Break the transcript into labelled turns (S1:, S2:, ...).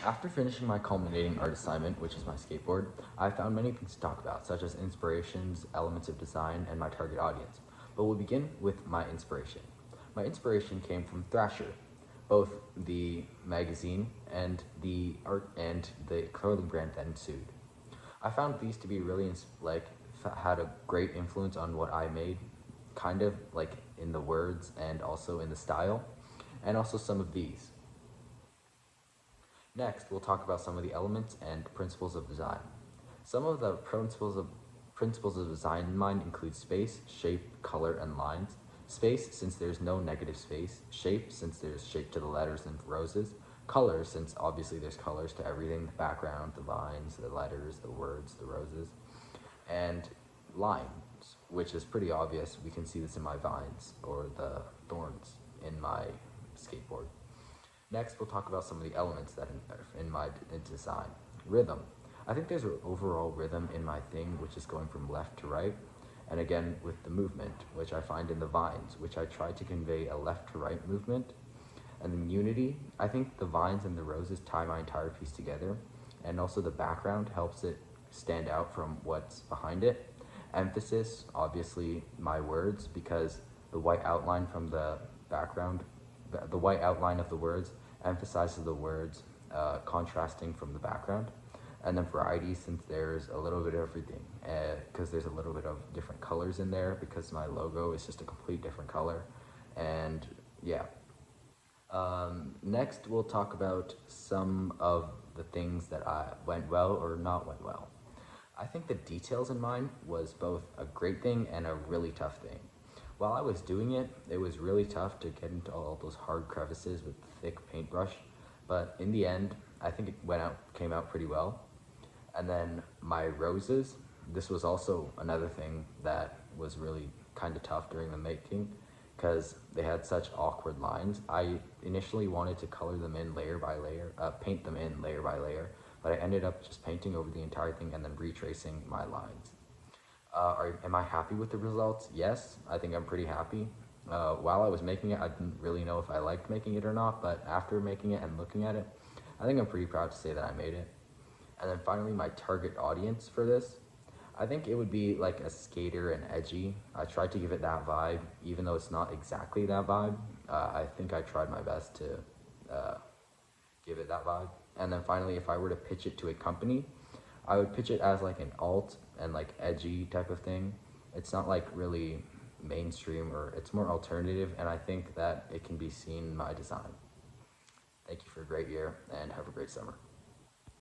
S1: After finishing my culminating art assignment, which is my skateboard, I found many things to talk about, such as inspirations, elements of design, and my target audience. But we'll begin with my inspiration. My inspiration came from Thrasher, both the magazine and the art and the clothing brand that ensued. I found these to be really had a great influence on what I made, kind of like in the words and also in the style, and also some of these. Next, we'll talk about some of the elements and principles of design. Some of the principles of design in mind include space, shape, color, and lines. Space, since there's no negative space. Shape, since there's shape to the letters and roses. Color, since obviously there's colors to everything, the background, the lines, the letters, the words, the roses. And lines, which is pretty obvious. We can see this in my vines or the thorns in my skateboard. Next, we'll talk about some of the elements that in my design. Rhythm. I think there's an overall rhythm in my thing, which is going from left to right. And again, with the movement, which I find in the vines, which I try to convey a left to right movement. And then unity, I think the vines and the roses tie my entire piece together. And also the background helps it stand out from what's behind it. Emphasis, obviously my words, because the white outline from the background, the white outline of the words emphasizes the words contrasting from the background. And then variety, since there's a little bit of everything, because there's a little bit of different colors in there, because my logo is just a complete different color. And yeah. Next, we'll talk about some of the things that went well or not went well. I think the details in mine was both a great thing and a really tough thing. While I was doing it, it was really tough to get into all those hard crevices with thick paintbrush, but in the end, I think it came out pretty well. And then my roses, this was also another thing that was really kind of tough during the making because they had such awkward lines. I initially wanted to color them in layer by layer, paint them in layer by layer, but I ended up just painting over the entire thing and then retracing my lines. Am I happy with the results? Yes, I think I'm pretty happy. While I was making it, I didn't really know if I liked making it or not, but after making it and looking at it, I think I'm pretty proud to say that I made it. And then finally, my target audience for this, I think it would be like a skater and edgy. I tried to give it that vibe, even though it's not exactly that vibe. I think I tried my best to give it that vibe. And then finally, if I were to pitch it to a company, I would pitch it as like an alt and like edgy type of thing. It's not like really mainstream, or it's more alternative, and I think that it can be seen in my design. Thank you for a great year and have a great summer.